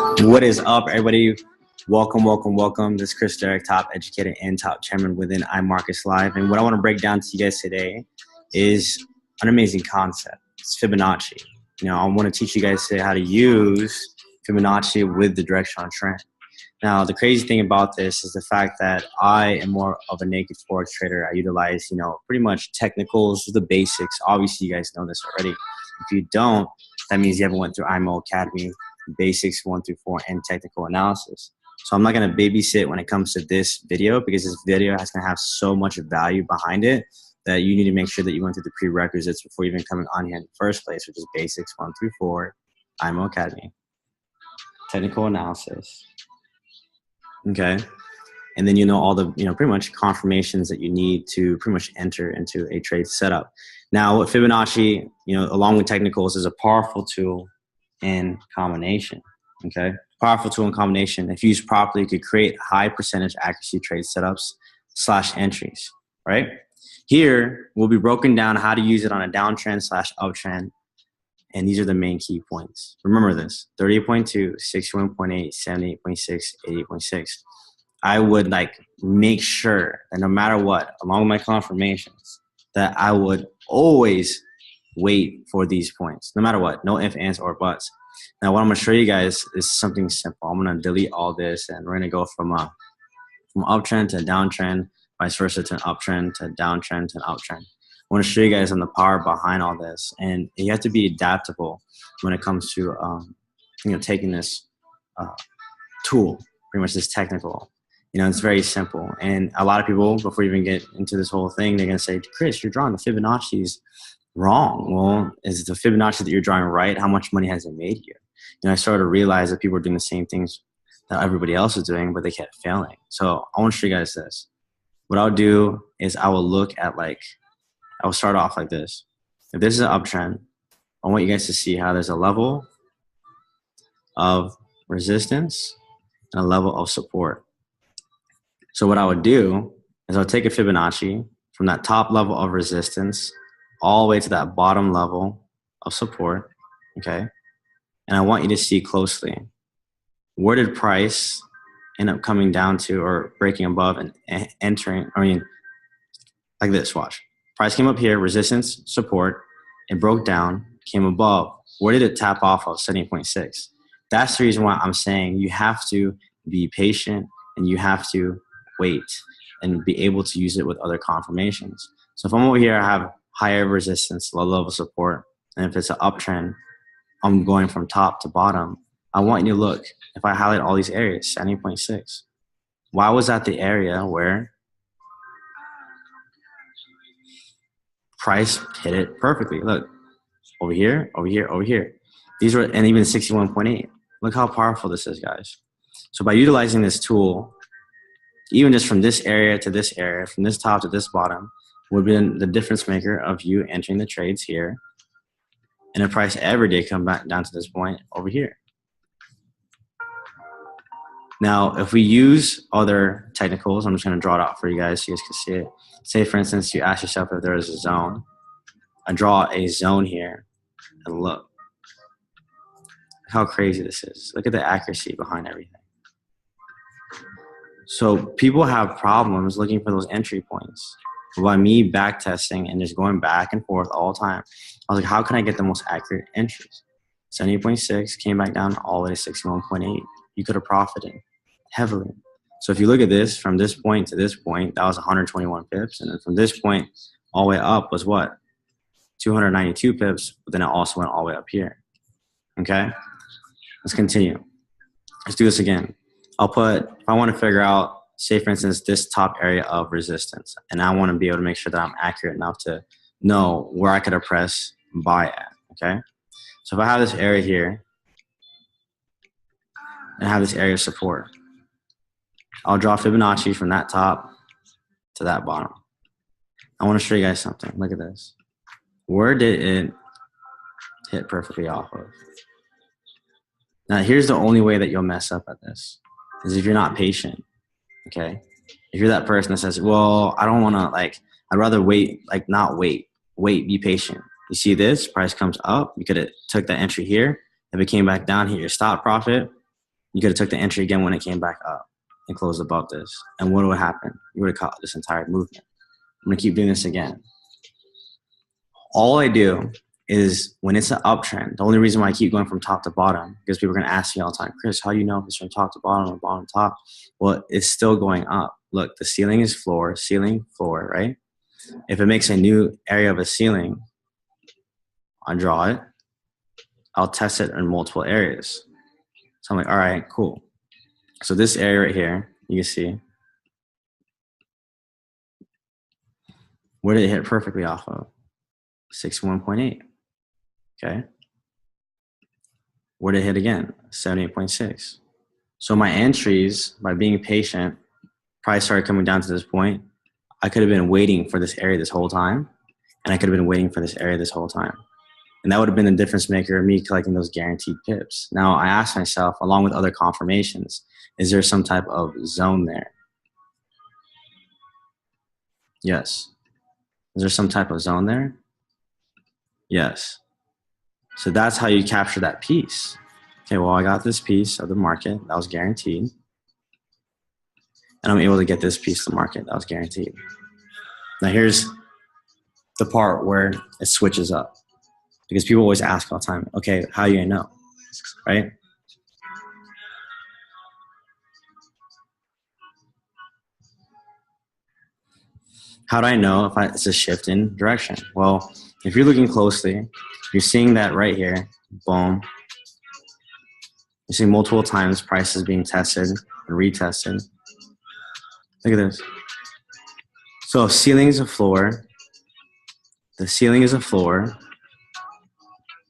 What is up, everybody? Welcome, welcome, welcome. This is Chris Derrick, top educator and top chairman within iMarkets Live. And what I want to break down to you guys today is an amazing concept. It's Fibonacci. I want to teach you guys today how to use Fibonacci with the directional trend. Now, the crazy thing about this is the fact that I am more of a naked forex trader. I utilize, pretty much technicals, the basics. Obviously, you guys know this already. If you don't, that means you haven't went through IMO Academy, basics 1 through 4, and technical analysis. So I'm not going to babysit when it comes to this video, because this video is going to have so much value behind it that you need to make sure that you went through the prerequisites before even coming on here in the first place, which is basics 1 through 4, IMO Academy, technical analysis. Okay. And then all the, pretty much confirmations that you need to pretty much enter into a trade setup. Now, what Fibonacci, along with technicals, is a powerful tool in combination. Okay. Powerful tool in combination. If used properly, you could create high percentage accuracy trade setups / entries, right? Here, we'll be broken down how to use it on a downtrend / uptrend. And these are the main key points. Remember this: 38.2, 61.8, 78.6, 88.6. I would make sure that no matter what, along with my confirmations, that I would always wait for these points, no matter what. No ifs, ands, or buts. Now, what I'm going to show you guys is something simple. I'm going to delete all this, and we're going to go from uptrend to downtrend, vice versa to an uptrend to downtrend to an uptrend. I want to show you guys on the power behind all this, and you have to be adaptable when it comes to taking this tool, pretty much this technical. It's very simple, and a lot of people, before you even get into this whole thing, they're going to say, Chris, you're drawing the Fibonacci's wrong. Well, is the Fibonacci that you're drawing right? How much money has it made you? I started to realize that people are doing the same things that everybody else is doing, but they kept failing. So I want to show you guys this. What I'll do is I will look at I will start off like this. If this is an uptrend, I want you guys to see how there's a level of resistance and a level of support. So what I would do is I'll take a Fibonacci from that top level of resistance all the way to that bottom level of support, okay? And I want you to see closely, where did price end up coming down to or breaking above and entering, like this, watch. Price came up here, resistance, support, it broke down, came above. Where did it tap off of? 78.6. That's the reason why I'm saying you have to be patient and you have to wait and be able to use it with other confirmations. So if I'm over here, I have higher resistance, low level support, and if it's an uptrend, I'm going from top to bottom. I want you to look, if I highlight all these areas, 70.6. Why was that the area where price hit it perfectly? Look, over here, over here, over here. These were, and even 61.8. Look how powerful this is, guys. So by utilizing this tool, even just from this area to this area, from this top to this bottom, would be the difference maker of you entering the trades here, and the price every day come back down to this point over here. Now, if we use other technicals, I'm just going to draw it out for you guys so you guys can see it. Say, for instance, you ask yourself if there is a zone. I draw a zone here, and look how crazy this is. Look at the accuracy behind everything. So people have problems looking for those entry points. By me back testing and just going back and forth all the time, I was like, how can I get the most accurate entries? 70.6 came back down all the way to 61.8. You could have profited heavily. So if you look at this, from this point to this point, that was 121 pips. And then from this point all the way up was what? 292 pips, but then it also went all the way up here. Okay? Let's continue. Let's do this again. if I want to figure out, say for instance, this top area of resistance, and I want to be able to make sure that I'm accurate enough to know where I could press buy at, okay? So if I have this area here, and I have this area of support, I'll draw Fibonacci from that top to that bottom. I want to show you guys something. Look at this. Where did it hit perfectly off of? Now, here's the only way that you'll mess up at this, is if you're not patient, okay? If you're that person that says, well, I don't want to, I'd rather wait, not wait. Wait, be patient. You see this? Price comes up. You could have took that entry here. If it came back down here, your stop profit, You could have took the entry again when it came back up and closed above this. And what would happen? You would have caught this entire movement. I'm going to keep doing this again. All I do is when it's an uptrend, the only reason why I keep going from top to bottom, because people are going to ask me all the time, Chris, how do you know if it's from top to bottom or bottom to top? Well, it's still going up. Look, the ceiling is floor, ceiling, floor, right? If it makes a new area of a ceiling, I'll draw it. I'll test it in multiple areas. So I'm like, all right, cool. So this area right here, you can see, where did it hit perfectly off of? 61.8. Okay. Where did it hit again? 78.6. So my entries, by being patient, price started coming down to this point. I could have been waiting for this area this whole time, and I could have been waiting for this area this whole time. And that would have been the difference maker of me collecting those guaranteed pips. Now, I asked myself, along with other confirmations, is there some type of zone there? Yes. Is there some type of zone there? Yes. So that's how you capture that piece. Okay, well, I got this piece of the market that was guaranteed. And I'm able to get this piece of the market that was guaranteed. Now here's the part where it switches up. Because people always ask all the time, okay, how do you know, right? How do I know if it's a shift in direction? Well, if you're looking closely, you're seeing that right here, boom. You're seeing multiple times prices being tested and retested. Look at this. So if ceiling is a floor, the ceiling is a floor,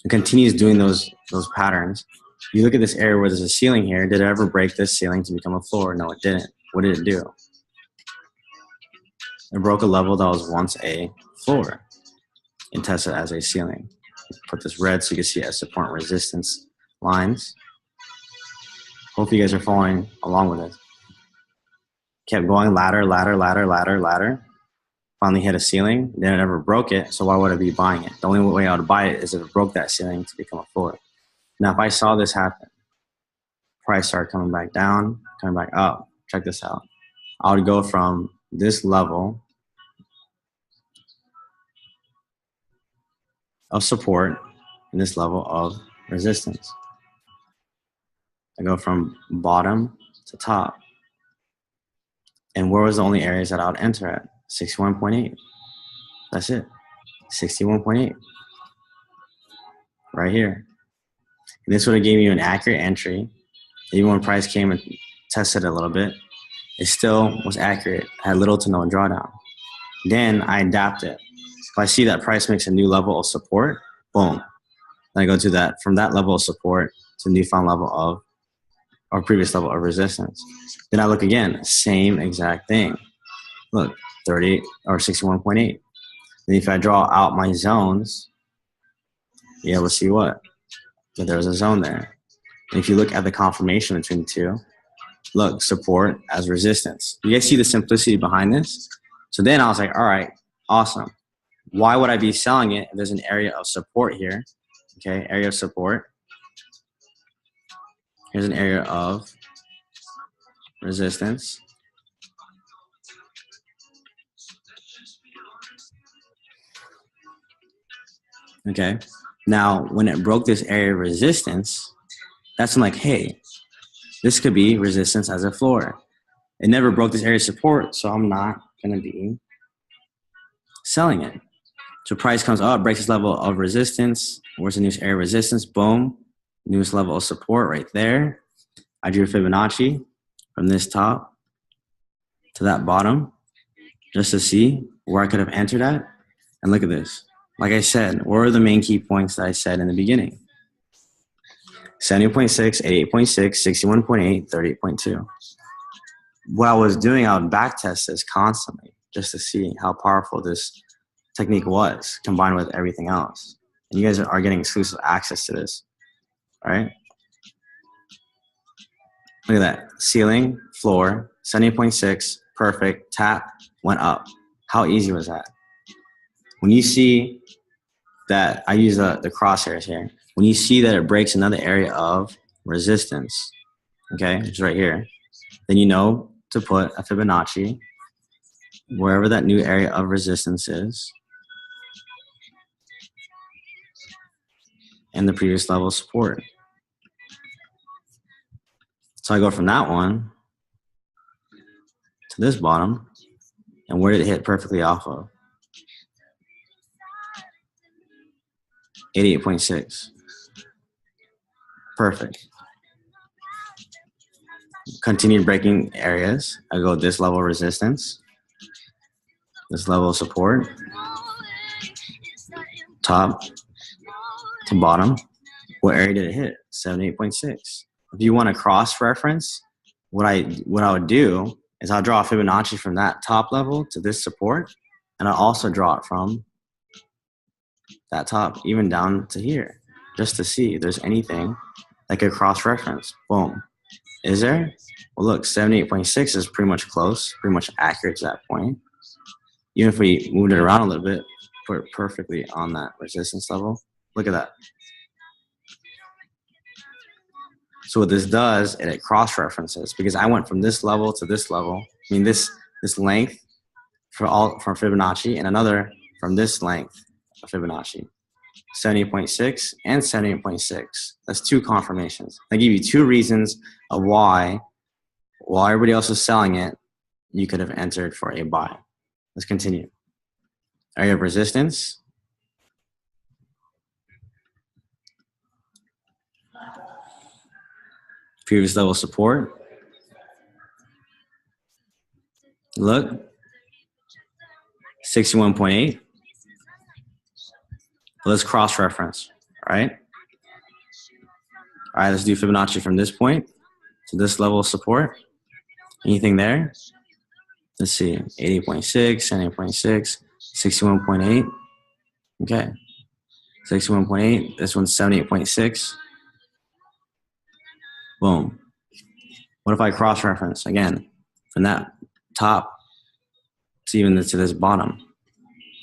it continues doing those patterns. You look at this area where there's a ceiling here. Did it ever break this ceiling to become a floor? No, it didn't. What did it do? It broke a level that was once a floor and tested as a ceiling. Put this red so you can see it as support and resistance lines. Hopefully you guys are following along with it. Kept going ladder, ladder, ladder, ladder, ladder. Finally hit a ceiling. Then it never broke it, so why would I be buying it? The only way I would buy it is if it broke that ceiling to become a floor. Now, if I saw this happen, price started coming back down, coming back up. Check this out. I would go from this level of support and this level of resistance. I go from bottom to top. And where was the only areas that I would enter at? 61.8. That's it. 61.8. Right here. And this would have given you an accurate entry. Even when price came and tested a little bit, it still was accurate. Had little to no drawdown. Then I adapt it. If I see that price makes a new level of support, boom. Then I go to that, from that level of support to newfound level of, or previous level of resistance. Then I look again, same exact thing. Look, 38 or 61.8. Then if I draw out my zones, you're able to see what? That there's a zone there. And if you look at the confirmation between the two, look, support as resistance. You guys see the simplicity behind this? So then I was like, all right, awesome. Why would I be selling it if there's an area of support here? Okay, area of support. Here's an area of resistance. Okay, now when it broke this area of resistance, that's when like, hey, this could be resistance as a floor. It never broke this area of support, so I'm not going to be selling it. So price comes up, breaks this level of resistance. Where's the newest area of resistance? Boom. Newest level of support right there. I drew Fibonacci from this top to that bottom just to see where I could have entered at. And look at this. Like I said, what are the main key points that I said in the beginning? 70.6, 88.6, 61.8, 38.2. What I was doing, I would backtest this constantly just to see how powerful this technique was combined with everything else. And you guys are getting exclusive access to this, all right? Look at that, ceiling, floor, 70.6, perfect, tap, went up. How easy was that? When you see that, I use the crosshairs here. When you see that it breaks another area of resistance, okay, which is right here, then you know to put a Fibonacci wherever that new area of resistance is and the previous level of support. So I go from that one to this bottom, and where did it hit perfectly off of? 88.6. Perfect. Continued breaking areas. I go this level of resistance, this level of support, top to bottom. What area did it hit? 78.6. If you want to cross-reference, what I would do is I'll draw a Fibonacci from that top level to this support, and I'll also draw it from that top even down to here, just to see if there's anything that could cross-reference. Boom. Is there? Well, look, 78.6 is pretty much close, pretty much accurate to that point. Even if we moved it around a little bit, put it perfectly on that resistance level. Look at that. So what this does, it cross-references, because I went from this level to this level. I mean, this length from Fibonacci, and another from this length of Fibonacci. 78.6 and 78.6. That's two confirmations. I give you two reasons of why, while everybody else is selling it, you could have entered for a buy. Let's continue. Area of resistance. Previous level support. Look, 61.8. Let's cross-reference, all right? All right, let's do Fibonacci from this point to this level of support. Anything there? Let's see, 80.6, 78.6, 61.8. Okay, 61.8. This one's 78.6. Boom. What if I cross-reference again from that top to even to this bottom?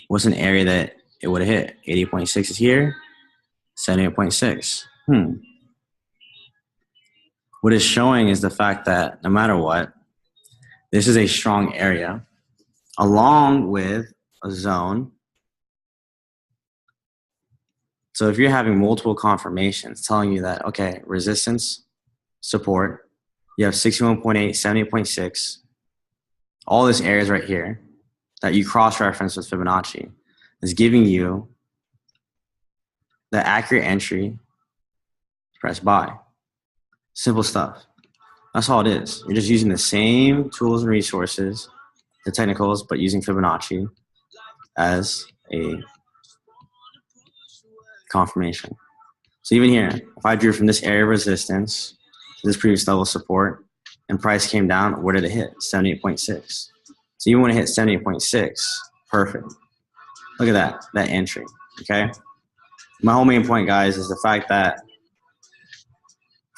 What's an area that it would have hit? 80.6 is here, 78.6. What it's showing is the fact that no matter what, this is a strong area along with a zone. So if you're having multiple confirmations telling you that, okay, resistance, support, you have 61.8, 78.6, all this areas right here that you cross-reference with Fibonacci is giving you the accurate entry, press buy. Simple stuff. That's all it is. You're just using the same tools and resources, the technicals, but using Fibonacci as a confirmation. So even here, if I drew from this area of resistance to this previous level of support and price came down, where did it hit? 78.6. So you want to hit 78.6. Perfect. Look at that entry, okay? My whole main point, guys, is the fact that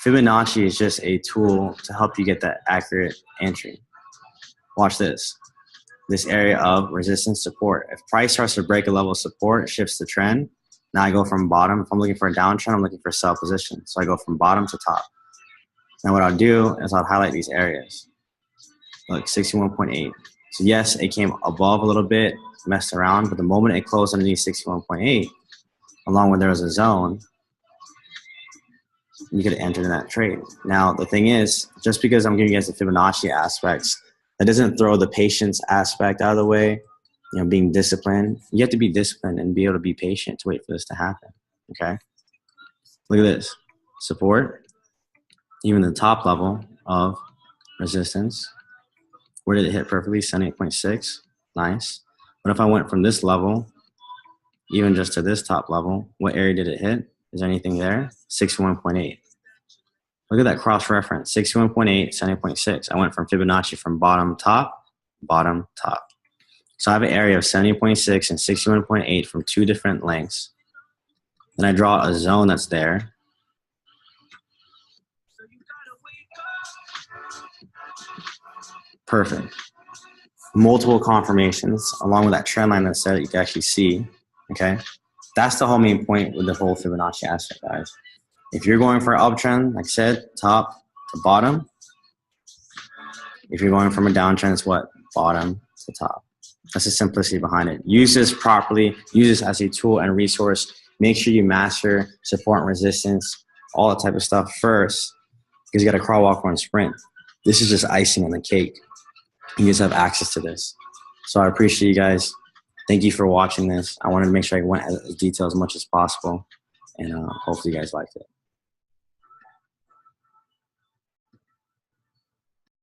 Fibonacci is just a tool to help you get that accurate entry. Watch this. This area of resistance support. If price starts to break a level of support, it shifts the trend. Now I go from bottom. If I'm looking for a downtrend, I'm looking for sell position. So I go from bottom to top. Now what I'll do is I'll highlight these areas. Look, 61.8. So yes, it came above a little bit, messed around, but the moment it closed underneath 61.8, along with there was a zone, you could enter in that trade. Now, the thing is, just because I'm giving you guys the Fibonacci aspects, that doesn't throw the patience aspect out of the way, being disciplined. You have to be disciplined and be able to be patient to wait for this to happen, okay? Look at this. Support, even the top level of resistance. Where did it hit perfectly? 78.6. Nice. But if I went from this level, even just to this top level, what area did it hit? Is there anything there? 61.8. Look at that cross-reference. 61.8, 70.6. I went from Fibonacci from bottom, top, bottom, top. So I have an area of 70.6 and 61.8 from two different lengths. Then I draw a zone that's there. Perfect. Multiple confirmations along with that trend line that's there that you can actually see, okay? That's the whole main point with the whole Fibonacci aspect, guys. If you're going for an uptrend, like I said, top to bottom. If you're going from a downtrend, it's what? Bottom to top. That's the simplicity behind it. Use this properly. Use this as a tool and resource. Make sure you master support and resistance, all that type of stuff first, because you got to crawl, walk, run, sprint. This is just icing on the cake. You guys have access to this. So I appreciate you guys. Thank you for watching this. I wanted to make sure I went into detail as much as possible, and hopefully you guys liked it.